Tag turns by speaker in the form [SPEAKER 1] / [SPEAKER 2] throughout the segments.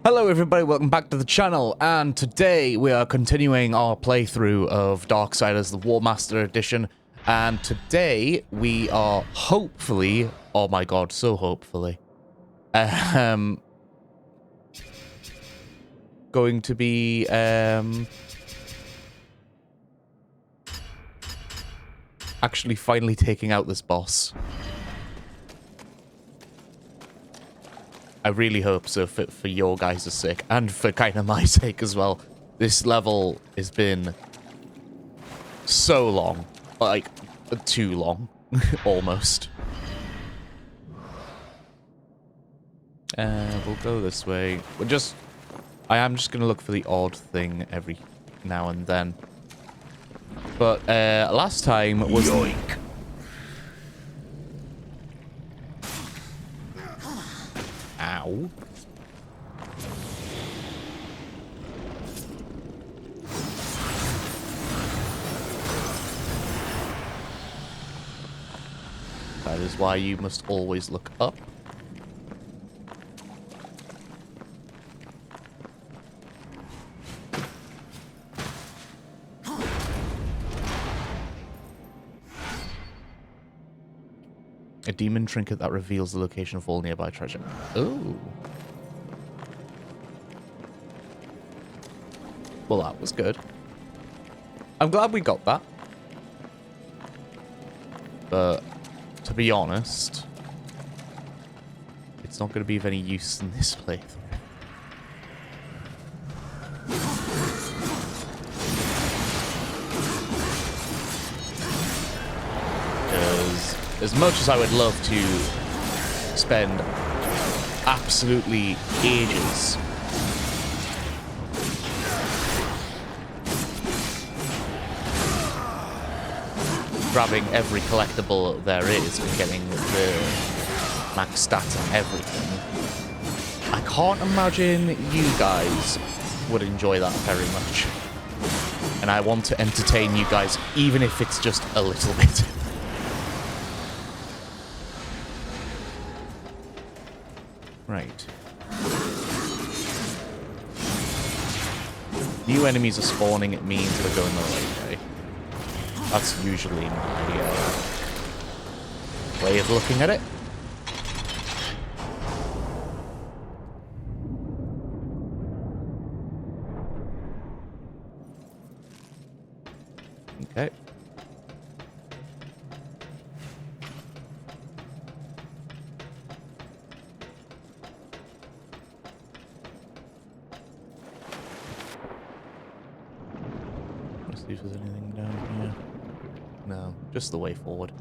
[SPEAKER 1] Hello everybody, welcome back to the channel, and today we are continuing our playthrough of Darksiders, the War Master Edition, and today we are hopefully, oh my god, so hopefully, going to be, actually finally taking out this boss. I really hope so for your guys' sake, and for kind of my sake as well. This level has been so long. Like, too long. Almost. We'll go this way. I am just going to look for the odd thing every now and then. But, last time was... Yoink. Ow. That is why you must always look up. A demon trinket that reveals the location of all nearby treasure. Ooh. Well, that was good. I'm glad we got that. But, to be honest, it's not going to be of any use in this playthrough. As much as I would love to spend absolutely ages grabbing every collectible there is and getting the max stats and everything, I can't imagine you guys would enjoy that very much. And I want to entertain you guys, even if it's just a little bit. Right. New enemies are spawning, it means we're going the right way. That's usually my way of looking at it. Okay. See if there's anything down here. No, just the way forward.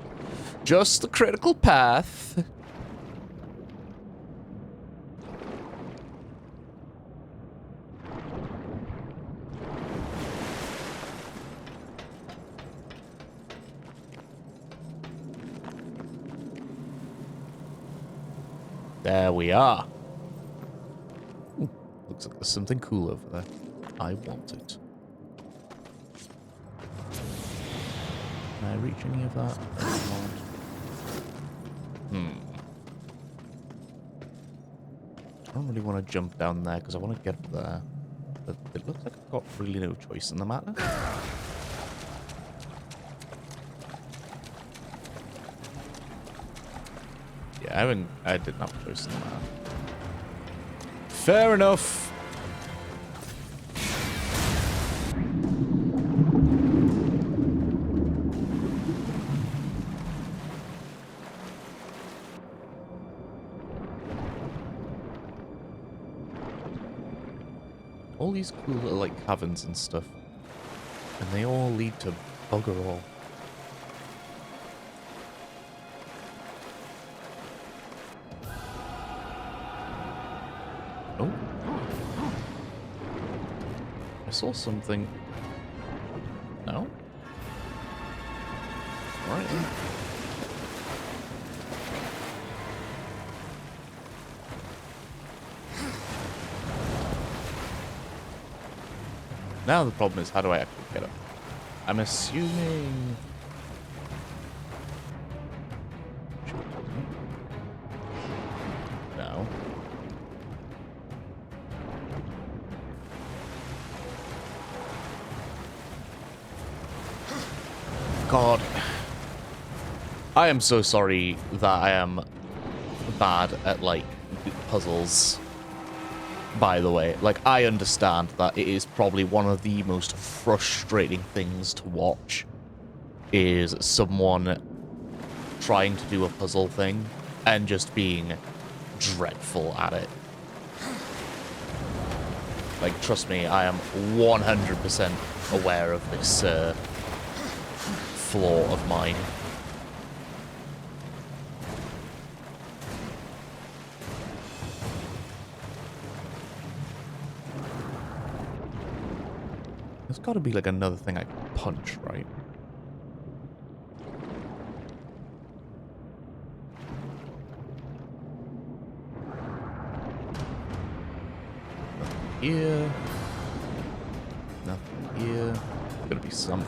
[SPEAKER 1] Just the critical path. There we are. Ooh, looks like there's something cool over there. I want it. Can I reach any of that? I don't really want to jump down there because I want to get up there. But it looks like I've got really no choice in the matter. Yeah, I didn't have a choice in the matter. Fair enough. All these cool little, like, caverns and stuff. And they all lead to bugger all. Oh. I saw something. No? Alright. Now the problem is, how do I actually get up? I'm assuming... No. God. I am so sorry that I am bad at, like, puzzles. By the way, like, I understand that it is probably one of the most frustrating things to watch is someone trying to do a puzzle thing and just being dreadful at it. Like, trust me, I am 100% aware of this flaw of mine. There's got to be, like, another thing I can punch, right? Nothing here. Nothing here. There's got to be some.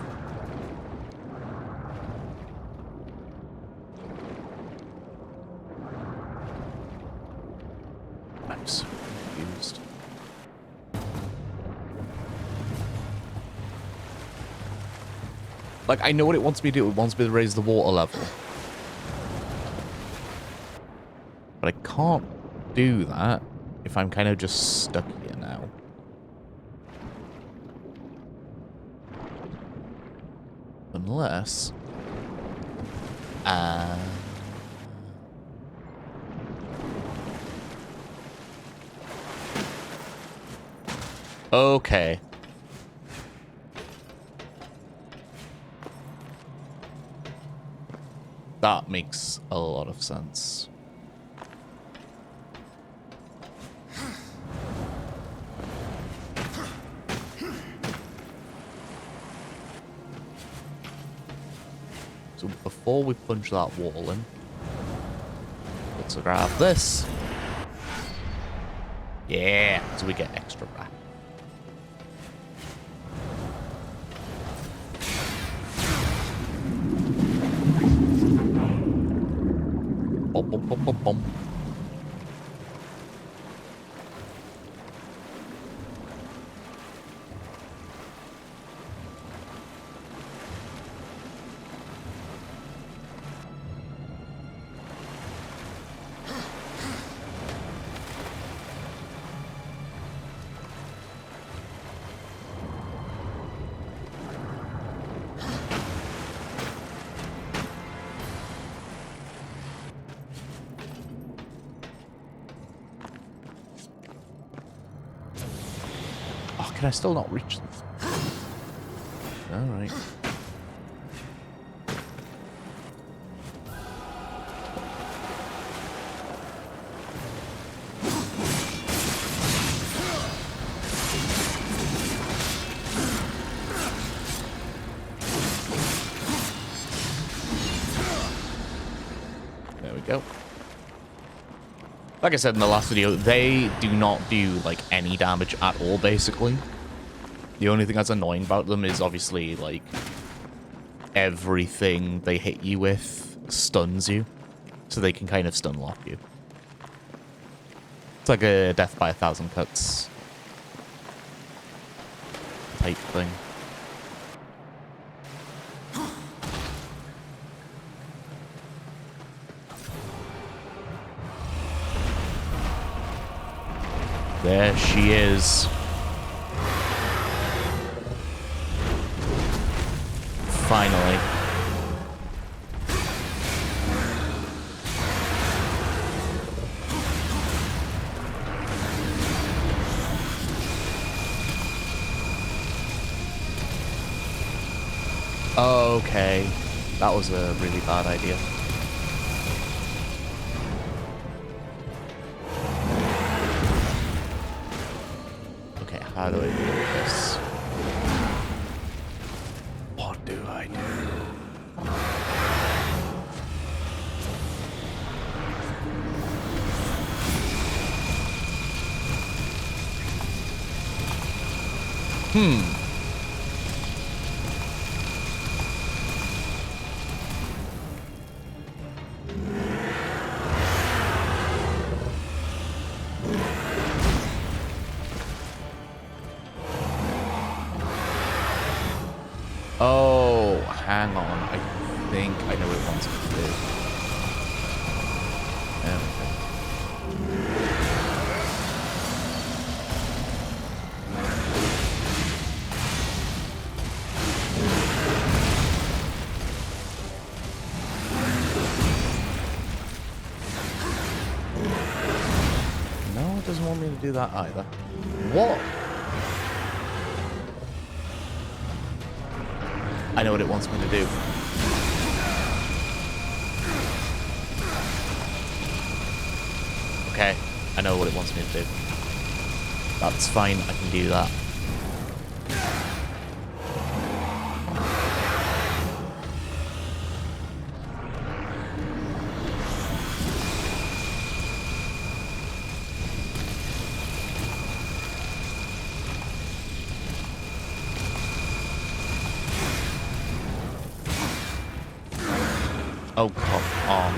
[SPEAKER 1] I'm so confused. Like, I know what it wants me to do. It wants me to raise the water level. But I can't do that if I'm kind of just stuck here now. Unless... okay. That makes a lot of sense. So before we punch that wall in, let's grab this. Yeah, so we get extra wrap. Bum, bum, bum, bum, bum. Can I still not reach them? Alright. There we go. Like I said in the last video, they do not do, like, any damage at all, basically. The only thing that's annoying about them is, obviously, like, everything they hit you with stuns you. So they can kind of stun lock you. It's like a death by 1,000 cuts type thing. There she is. Finally. Okay. That was a really bad idea. Okay, how do I do this? What do I do? Oh, hang on. I I know what it wants me to do. There we go. No, it doesn't want me to do that either. What? I know what it wants me to do. Okay, I know what it wants me to do. That's fine, I can do that. Oh, come on.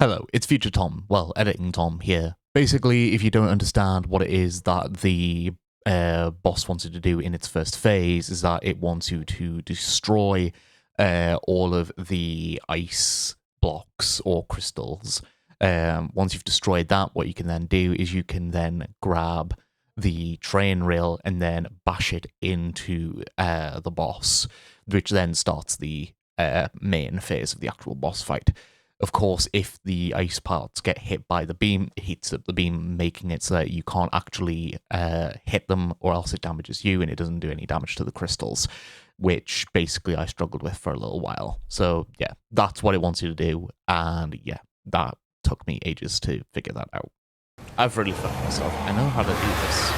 [SPEAKER 1] Hello, it's Future Tom. Well, Editing Tom here. Basically, if you don't understand what it is that the boss wanted to do in its first phase, is that it wants you to destroy all of the ice blocks or crystals. Once you've destroyed that, what you can then do is you can then grab the train rail and then bash it into the boss, which then starts the main phase of the actual boss fight. Of course, if the ice parts get hit by the beam, it heats up the beam, making it so that you can't actually hit them, or else it damages you and it doesn't do any damage to the crystals, which basically I struggled with for a little while. So yeah, that's what it wants you to do, and yeah, that took me ages to figure that out. I've really found myself. I know how to do this.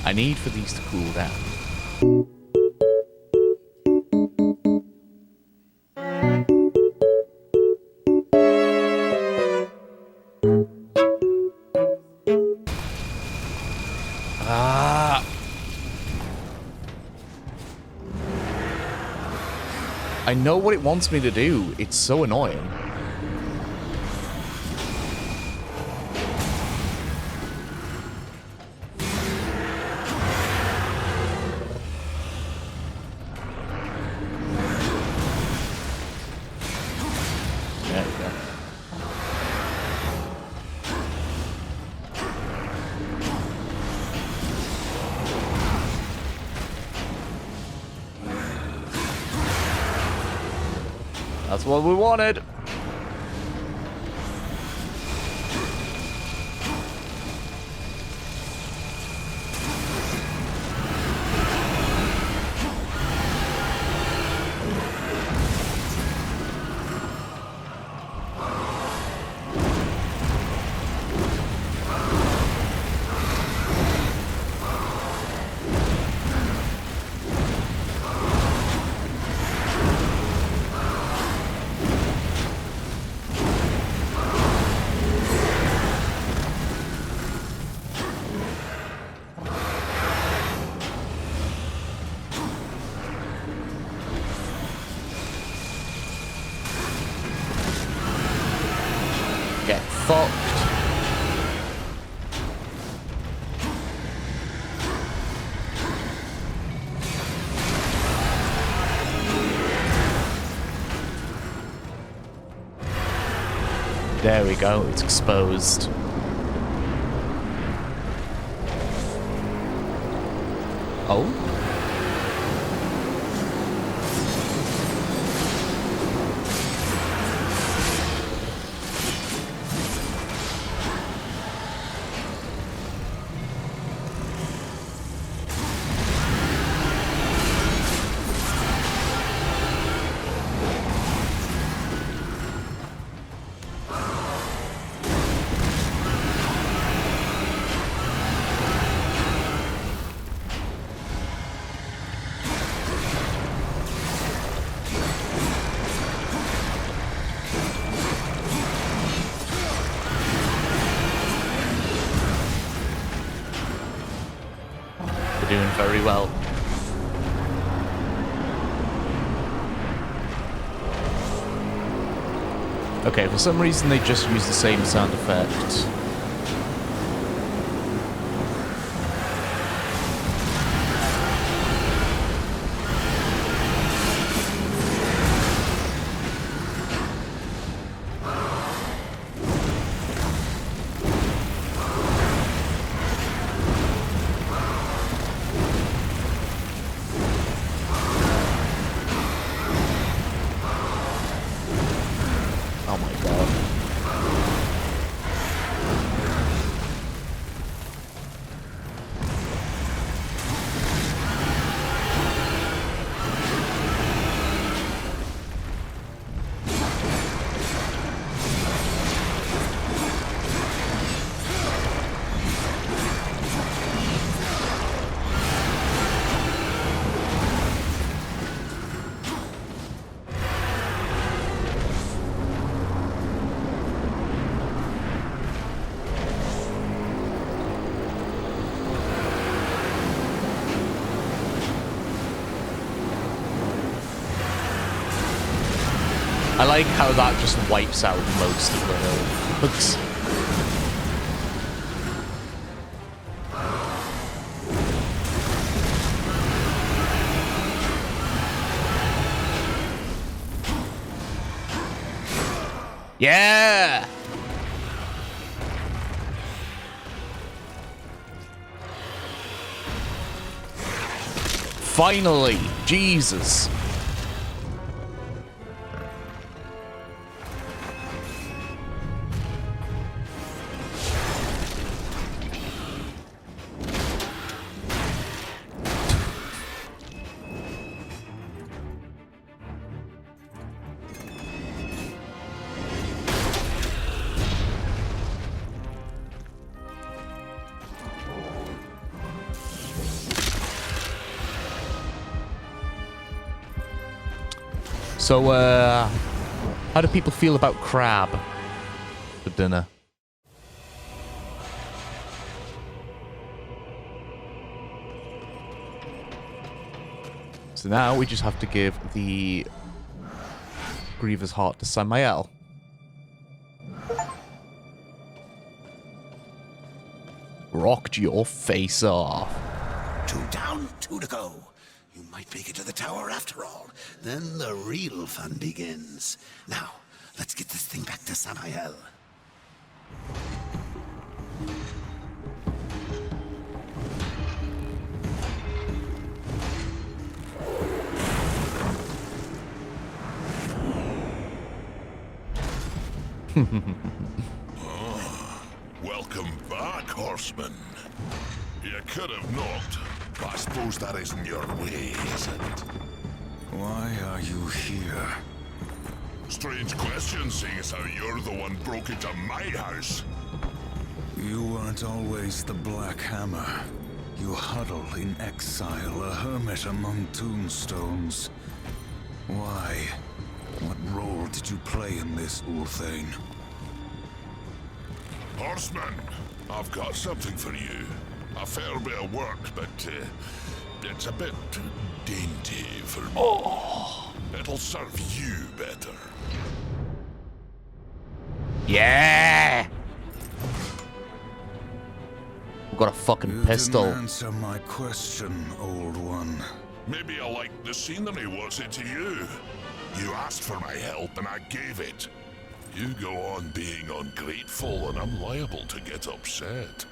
[SPEAKER 1] I need for these to cool down. I know what it wants me to do. It's so annoying. There we go. That's what we wanted. Get fucked. There we go, it's exposed. Oh? doing very well. Okay, for some reason they just use the same sound effect. I like how that just wipes out most of the hooks. Yeah! Finally! Jesus! So, how do people feel about crab for dinner? So now we just have to give the Griever's Heart to Samael. Rocked your face off.
[SPEAKER 2] 2 down, 2 to go. You might make it to the tower after all. Then the real fun begins. Now, let's get this thing back to Samael.
[SPEAKER 3] Welcome back, horseman. You could have knocked, but I suppose that isn't your way, is it?
[SPEAKER 4] Why are you here?
[SPEAKER 3] Strange question, seeing as how you're the one broke into my house.
[SPEAKER 4] You weren't always the Black Hammer. You huddle in exile, a hermit among tombstones. Why? What role did you play in this, Ulthane?
[SPEAKER 3] Horseman, I've got something for you. A fair bit of work, but it's a bit dainty for me.
[SPEAKER 1] Oh.
[SPEAKER 3] It'll serve you better.
[SPEAKER 1] Yeah! We've got a fucking pistol.
[SPEAKER 4] You didn't answer my question, old one.
[SPEAKER 3] Maybe I like the scenery, what's it to you? You asked for my help and I gave it. You go on being ungrateful and I'm liable to get upset.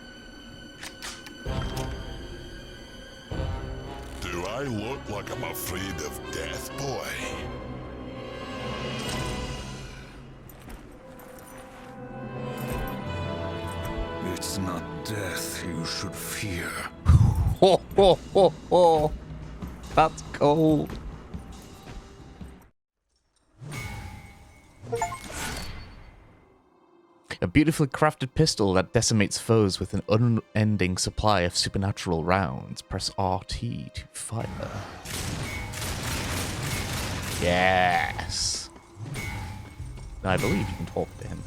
[SPEAKER 3] Do I look like I'm afraid of death, boy?
[SPEAKER 4] It's not death you should fear.
[SPEAKER 1] Ho, ho, ho, ho. That's cold. A beautifully crafted pistol that decimates foes with an unending supply of supernatural rounds. Press RT to fire. Yes. I believe you can talk to him.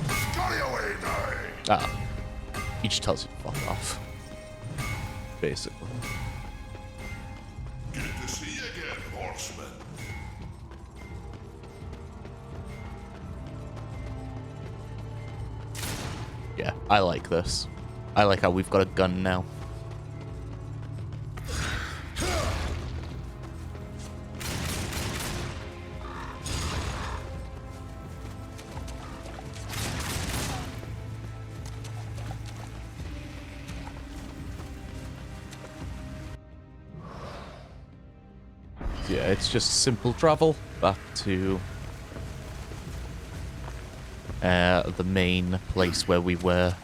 [SPEAKER 3] Scurry away now!
[SPEAKER 1] Ah. He just tells you to fuck off. basically.
[SPEAKER 3] Good to see you again, horseman.
[SPEAKER 1] Yeah, I like this. I like how we've got a gun now. Yeah, it's just simple travel back to the main place where we were,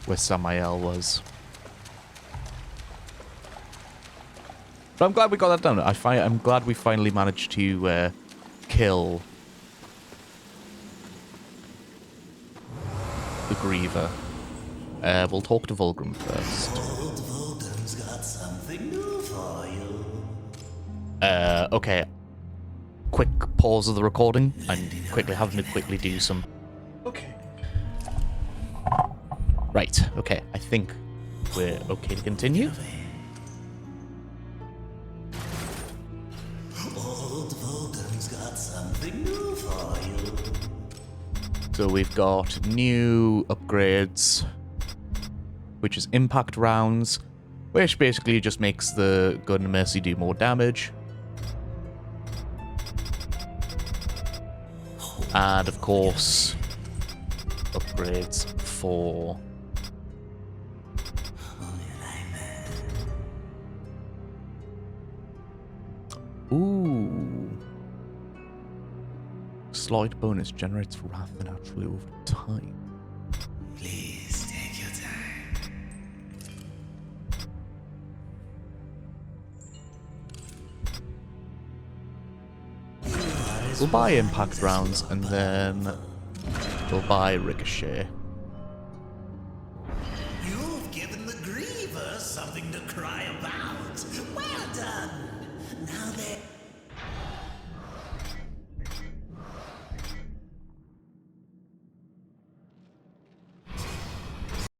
[SPEAKER 1] where Samael was. But I'm glad we got that done. I'm glad we finally managed to kill the Griever. We'll talk to Vulgrim first.
[SPEAKER 2] Old Vulgrim's got something new for you.
[SPEAKER 1] Okay. Quick pause of the recording. I'm quickly having to quickly do some.
[SPEAKER 2] Okay.
[SPEAKER 1] Right, okay. I think we're okay to continue.
[SPEAKER 2] Old Vulgrim's got something new for you.
[SPEAKER 1] So we've got new upgrades, which is impact rounds, which basically just makes the Gun and Mercy do more damage. And of course, upgrades for ooh. Slight bonus generates wrath naturally over time.
[SPEAKER 2] Please take your time.
[SPEAKER 1] We'll buy impact rounds and then we'll buy ricochet.
[SPEAKER 2] You've given the Griever something to cry about. Well done. Now they...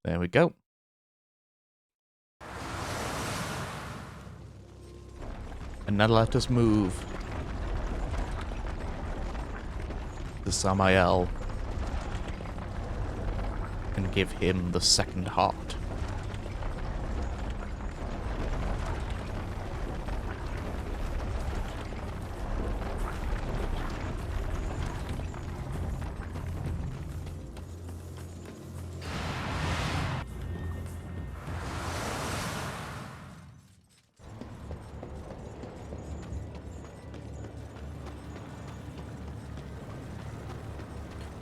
[SPEAKER 1] There we go. And now let us move to Samael and give him the second heart.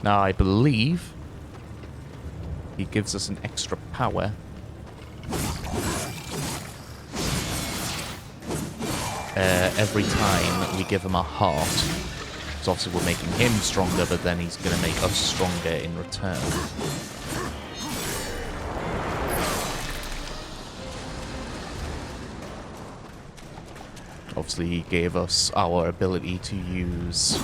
[SPEAKER 1] Now, I believe he gives us an extra power. Every time we give him a heart. So obviously we're making him stronger, but then he's going to make us stronger in return. Obviously he gave us our ability to use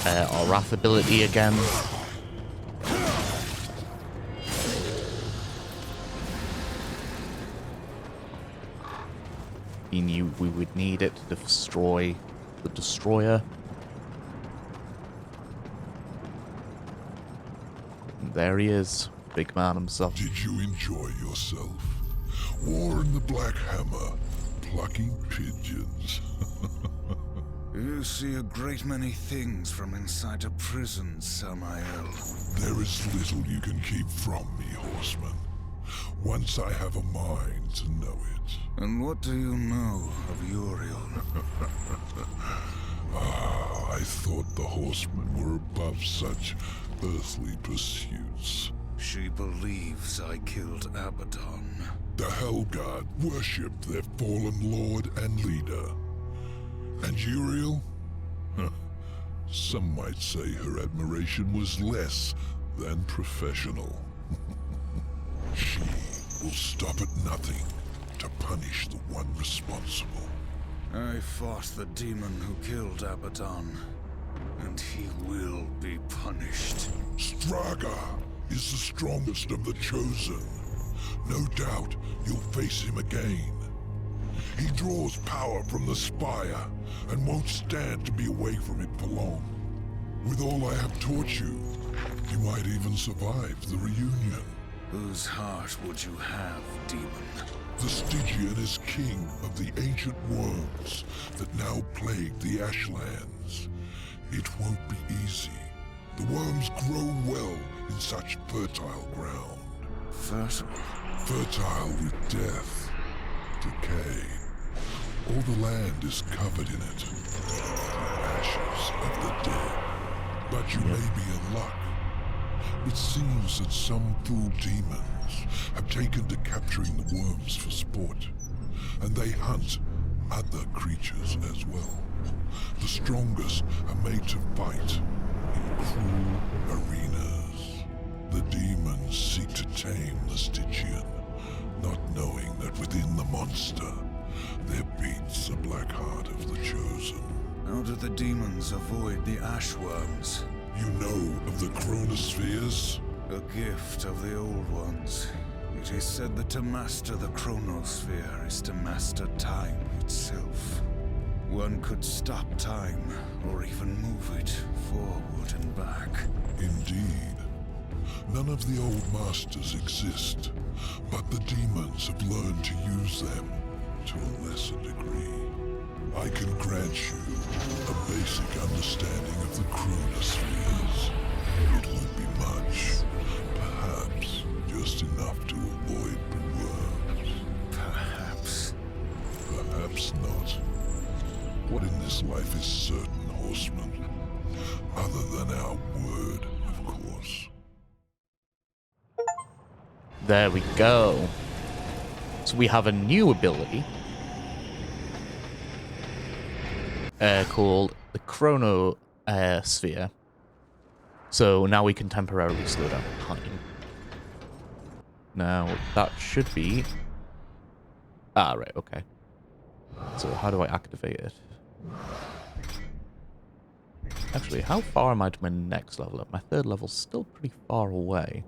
[SPEAKER 1] our Wrath ability again. He knew we would need it to destroy the Destroyer. And there he is, big man himself.
[SPEAKER 3] Did you enjoy yourself? War in the Black Hammer, plucking pigeons.
[SPEAKER 4] You see a great many things from inside a prison, Samael.
[SPEAKER 3] There is little you can keep from me, horseman. Once I have a mind to know it.
[SPEAKER 4] And what do you know of Uriel?
[SPEAKER 3] I thought the horsemen were above such earthly pursuits.
[SPEAKER 4] She believes I killed Abaddon.
[SPEAKER 3] The Hellguard worshipped their fallen lord and leader. And Uriel? Some might say her admiration was less than professional. She will stop at nothing to punish the one responsible.
[SPEAKER 4] I fought the demon who killed Abaddon, and he will be punished.
[SPEAKER 3] Straga! is the strongest of the Chosen. No doubt you'll face him again. He draws power from the spire and won't stand to be away from it for long. With all I have taught you, you might even survive the reunion.
[SPEAKER 4] Whose heart would you have, demon?
[SPEAKER 3] The Stygian is king of the ancient worms that now plague the Ashlands. It won't be easy. The worms grow well in such fertile ground.
[SPEAKER 4] Fertile?
[SPEAKER 3] Fertile with death, decay. All the land is covered in it. The ashes of the dead. But you may be in luck. It seems that some fool demons have taken to capturing the worms for sport, and they hunt other creatures as well. The strongest are made to fight in cruel arenas. The demons seek to tame the Stygian, not knowing that within the monster there beats the black heart of the Chosen.
[SPEAKER 4] How do the demons avoid the ashworms?
[SPEAKER 3] You know of the chronospheres?
[SPEAKER 4] A gift of the old ones. It is said that to master the chronosphere is to master time itself. One could stop time, or even move it forward and back.
[SPEAKER 3] Indeed. None of the old masters exist, but the demons have learned to use them to a lesser degree. I can grant you a basic understanding of the chronospheres. It won't be much. Perhaps just enough to avoid the worms.
[SPEAKER 4] Perhaps.
[SPEAKER 3] Perhaps not. What in this life is certain, horseman? Other than our word, of course.
[SPEAKER 1] There we go. So we have a new ability called the Chrono Sphere. So now we can temporarily slow down time. Now that should be... Ah, right, okay. So how do I activate it? Actually, how far am I to my next level up? My third level's still pretty far away.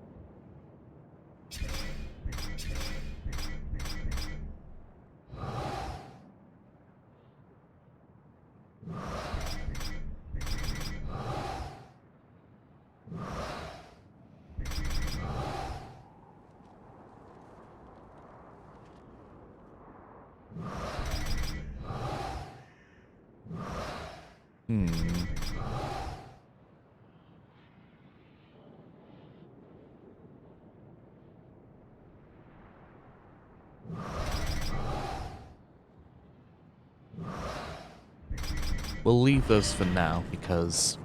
[SPEAKER 1] We'll leave those for now because...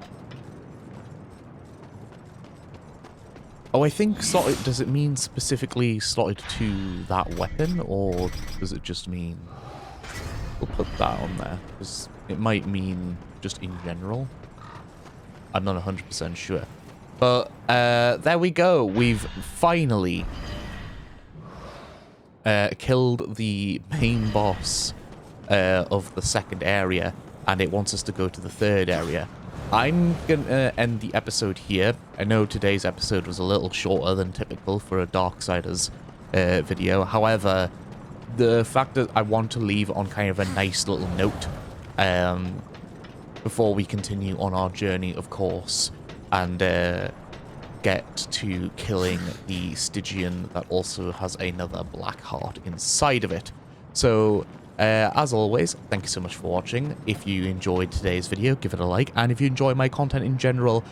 [SPEAKER 1] Oh, I think slotted... Does it mean specifically slotted to that weapon, or does it just mean... We'll put that on there, because it might mean just in general. I'm not 100% sure. But there we go. We've finally killed the main boss of the second area, and it wants us to go to the third area. I'm going to end the episode here. I know today's episode was a little shorter than typical for a Darksiders video. However, the fact that I want to leave on kind of a nice little note before we continue on our journey, of course, and get to killing the Stygian that also has another black heart inside of it. So... as always, thank you so much for watching. If you enjoyed today's video, give it a like. And if you enjoy my content in general,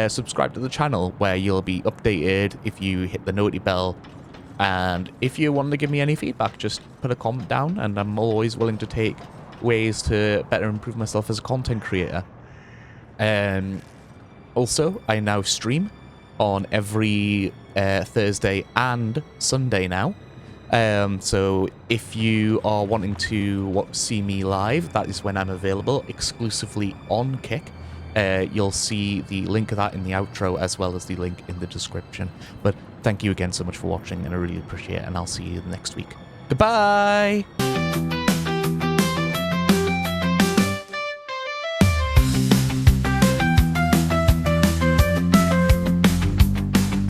[SPEAKER 1] subscribe to the channel where you'll be updated if you hit the noti bell. And if you want to give me any feedback, just put a comment down. And I'm always willing to take ways to better improve myself as a content creator. Also, I now stream on every Thursday and Sunday now. So if you are wanting to see me live, that is when I'm available exclusively on Kick. You'll see the link of that in the outro as well as the link in the description. But thank you again so much for watching, and I really appreciate it, and I'll see you next week. Goodbye!